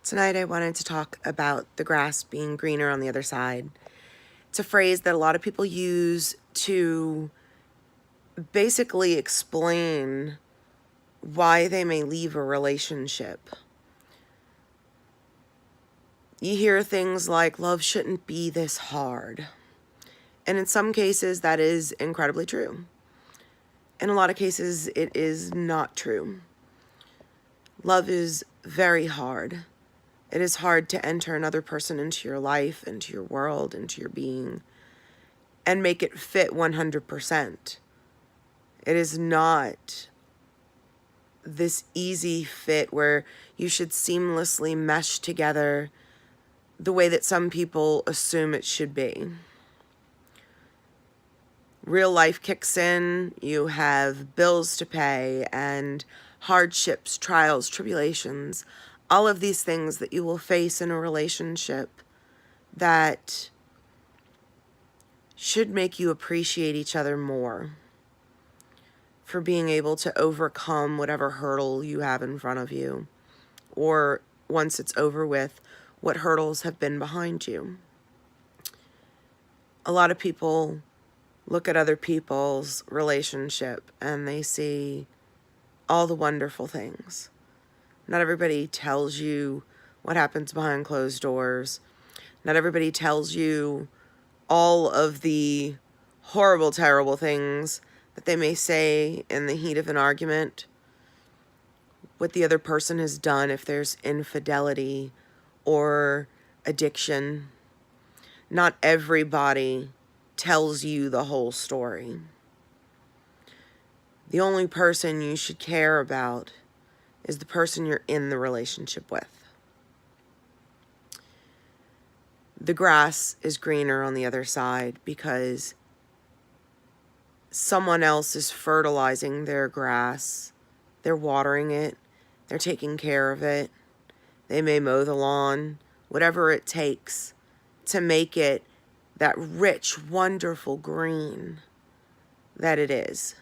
Tonight I wanted to talk about the grass being greener on the other side. It's a phrase that a lot of people use to basically explain why they may leave a relationship. You hear things like, love shouldn't be this hard. And in some cases, that is incredibly true. In a lot of cases, it is not true. Love is very hard. It is hard to enter another person into your life, into your world, into your being, and make it fit 100%. It is not this easy fit where you should seamlessly mesh together the way that some people assume it should be. Real life kicks in, you have bills to pay and hardships, trials, tribulations, all of these things that you will face in a relationship that should make you appreciate each other more for being able to overcome whatever hurdle you have in front of you, or once it's over with, what hurdles have been behind you. A lot of people look at other people's relationship and they see all the wonderful things. Not everybody tells you what happens behind closed doors. Not everybody tells you all of the horrible, terrible things that they may say in the heat of an argument, what the other person has done if there's infidelity or addiction. Not everybody tells you the whole story. The only person you should care about is the person you're in the relationship with. The grass is greener on the other side because someone else is fertilizing their grass. They're watering it. They're taking care of it. They may mow the lawn, whatever it takes to make it that rich, wonderful green that it is.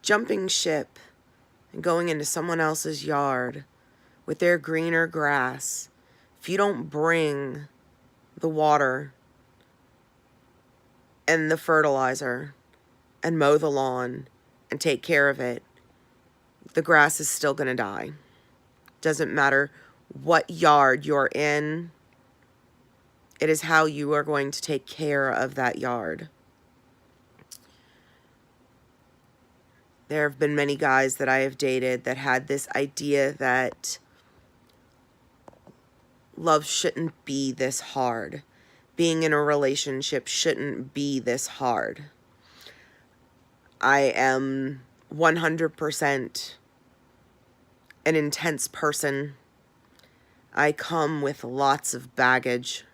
Jumping ship and going into someone else's yard with their greener grass, if you don't bring the water and the fertilizer and mow the lawn and take care of it, the grass is still going to die. Doesn't matter what yard you're in, it is how you are going to take care of that yard. There have been many guys that I have dated that had this idea that love shouldn't be this hard. Being in a relationship shouldn't be this hard. I am 100% an intense person. I come with lots of baggage,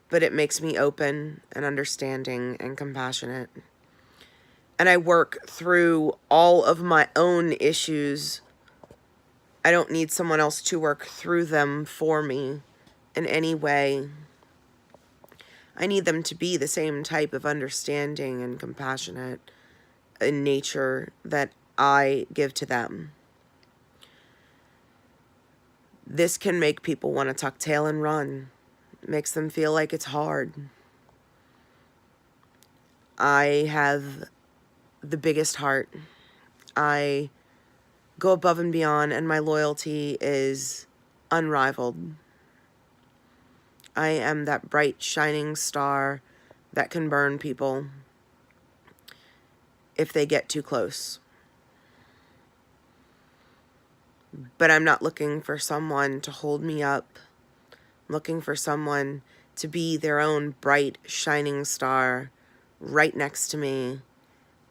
but it makes me open and understanding and compassionate. And I work through all of my own issues. I don't need someone else to work through them for me in any way. I need them to be the same type of understanding and compassionate in nature that I give to them. This can make people want to tuck tail and run. It makes them feel like it's hard. I have the biggest heart. I go above and beyond, and my loyalty is unrivaled. I am that bright, shining star that can burn people if they get too close. But I'm not looking for someone to hold me up. I'm looking for someone to be their own bright, shining star right next to me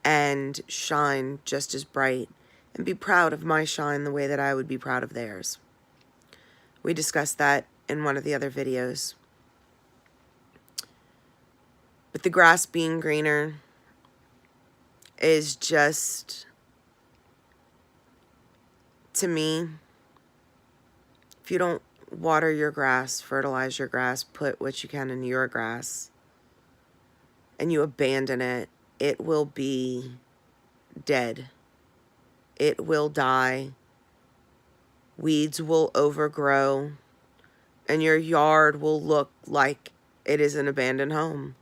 and shine just as bright and be proud of my shine the way that I would be proud of theirs. We discussed that in one of the other videos. But the grass being greener is just, to me, if you don't water your grass, fertilize your grass, put what you can in your grass, and you abandon it, it will be dead. It will die Weeds will overgrow, and your yard will look like it is an abandoned home.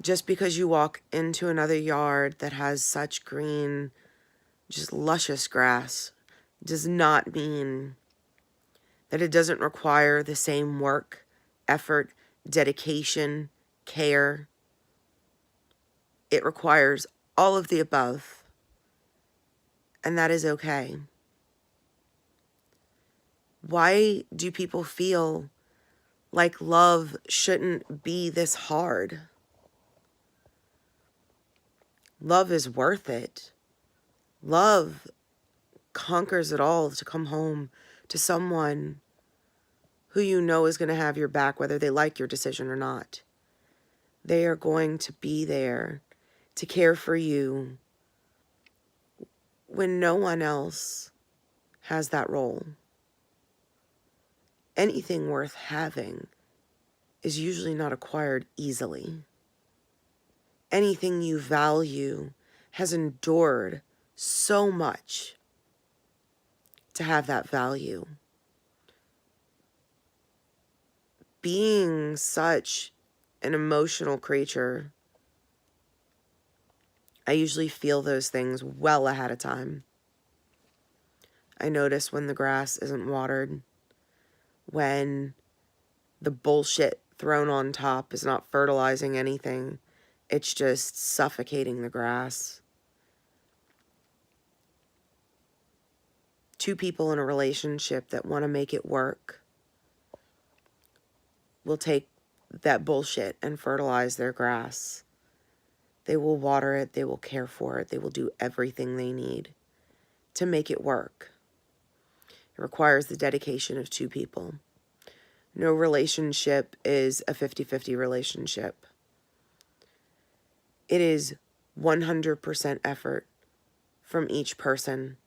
Just because you walk into another yard that has such green, just luscious grass, does not mean that it doesn't require the same work, effort, dedication, care. It requires all of the above, and that is okay. Why do people feel like love shouldn't be this hard? Love is worth it. Love conquers it all to come home to someone who you know is going to have your back, whether they like your decision or not. They are going to be there to care for you when no one else has that role. Anything worth having is usually not acquired easily. Anything you value has endured so much to have that value. Being such an emotional creature, I usually feel those things well ahead of time. I notice when the grass isn't watered, when the bullshit thrown on top is not fertilizing anything, it's just suffocating the grass. Two people in a relationship that want to make it work will take that bullshit and fertilize their grass. They will water it, they will care for it, they will do everything they need to make it work. It requires the dedication of two people. No relationship is a 50-50 relationship. It is 100% effort from each person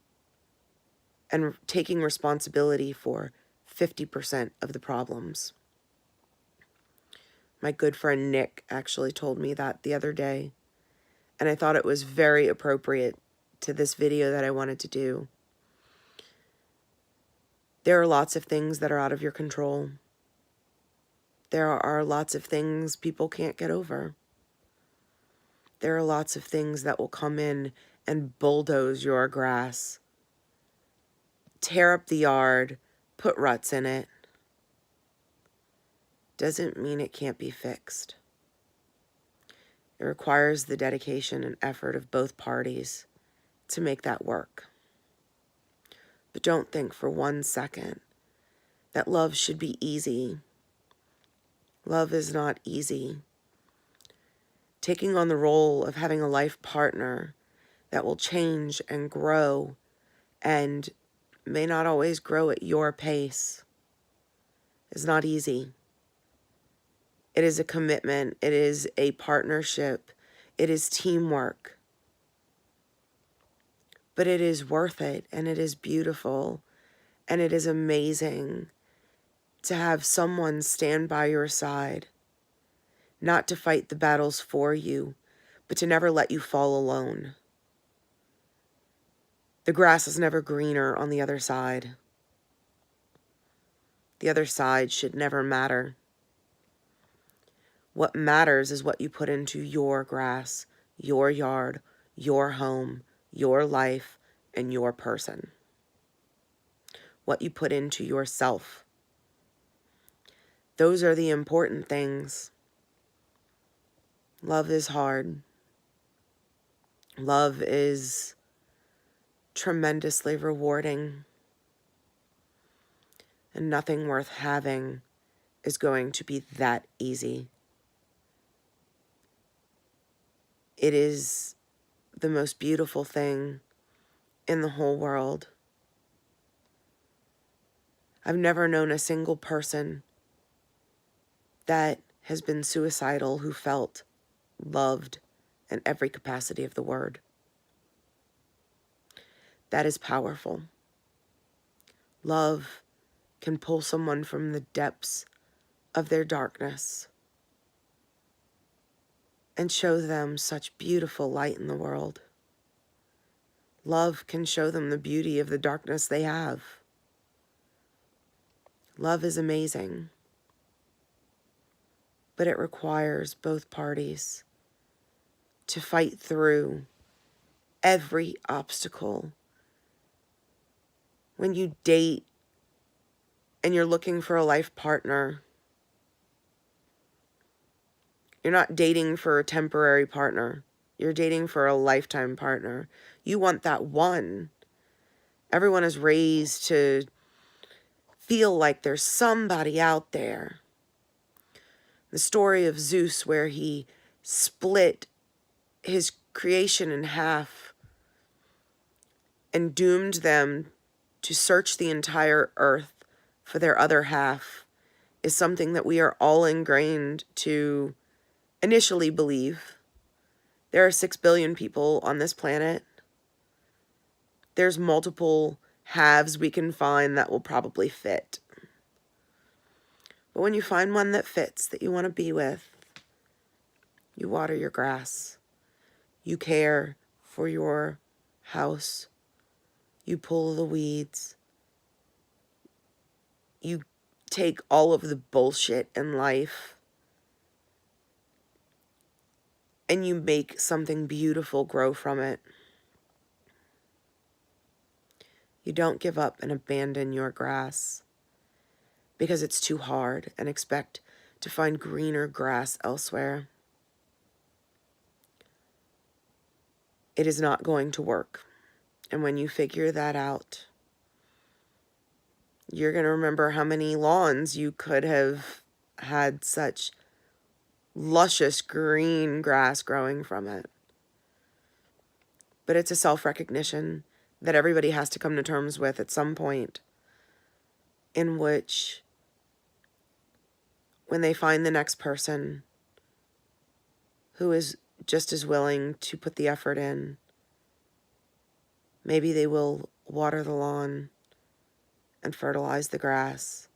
and taking responsibility for 50% of the problems. My good friend Nick actually told me that the other day, and I thought it was very appropriate to this video that I wanted to do. There are lots of things that are out of your control. There are lots of things people can't get over. There are lots of things that will come in and bulldoze your grass, tear up the yard, put ruts in it. Doesn't mean it can't be fixed. It requires the dedication and effort of both parties to make that work. But don't think for 1 second that love should be easy. Love is not easy. Taking on the role of having a life partner that will change and grow and may not always grow at your pace is not easy. It is a commitment. It is a partnership. It is teamwork. But it is worth it, and it is beautiful, and it is amazing to have someone stand by your side, not to fight the battles for you, but to never let you fall alone. The grass is never greener on the other side. The other side should never matter. What matters is what you put into your grass, your yard, your home, your life, and your person. What you put into yourself. Those are the important things. Love is hard. Love is tremendously rewarding. And nothing worth having is going to be that easy. It is the most beautiful thing in the whole world. I've never known a single person that has been suicidal who felt loved in every capacity of the word. That is powerful. Love can pull someone from the depths of their darkness and show them such beautiful light in the world. Love can show them the beauty of the darkness they have. Love is amazing, but it requires both parties to fight through every obstacle. When you date and you're looking for a life partner, you're not dating for a temporary partner. You're dating for a lifetime partner. You want that one. Everyone is raised to feel like there's somebody out there. The story of Zeus, where he split his creation in half and doomed them to search the entire earth for their other half, is something that we are all ingrained to initially believe. There are 6 billion people on this planet. There's multiple halves we can find that will probably fit. But when you find one that fits, that you want to be with, you water your grass. You care for your house. You pull the weeds. You take all of the bullshit in life and you make something beautiful grow from it. You don't give up and abandon your grass because it's too hard and expect to find greener grass elsewhere. It is not going to work. And when you figure that out, you're going to remember how many lawns you could have had such luscious green grass growing from it. But it's a self-recognition that everybody has to come to terms with at some point, in which when they find the next person who is just as willing to put the effort in, maybe they will water the lawn and fertilize the grass,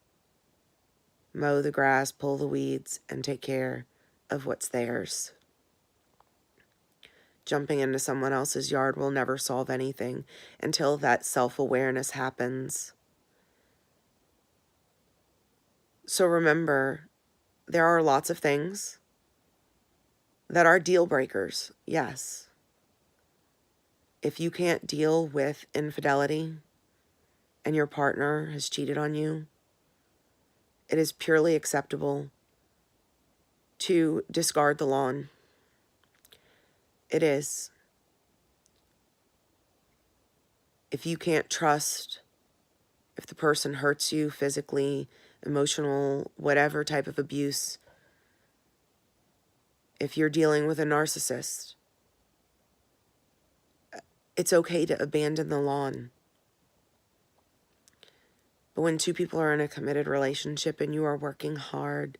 mow the grass, pull the weeds, and take care of what's theirs. Jumping into someone else's yard will never solve anything until that self-awareness happens. So remember, there are lots of things that are deal breakers, yes. If you can't deal with infidelity and your partner has cheated on you, it is purely acceptable to discard the lawn. It is. If you can't trust, if the person hurts you physically, emotional, whatever type of abuse, if you're dealing with a narcissist, it's okay to abandon the lawn. But when two people are in a committed relationship and you are working hard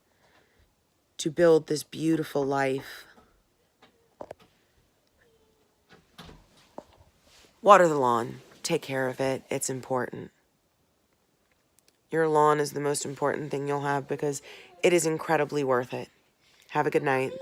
to build this beautiful life, water the lawn. Take care of it. It's important. Your lawn is the most important thing you'll have because it is incredibly worth it. Have a good night.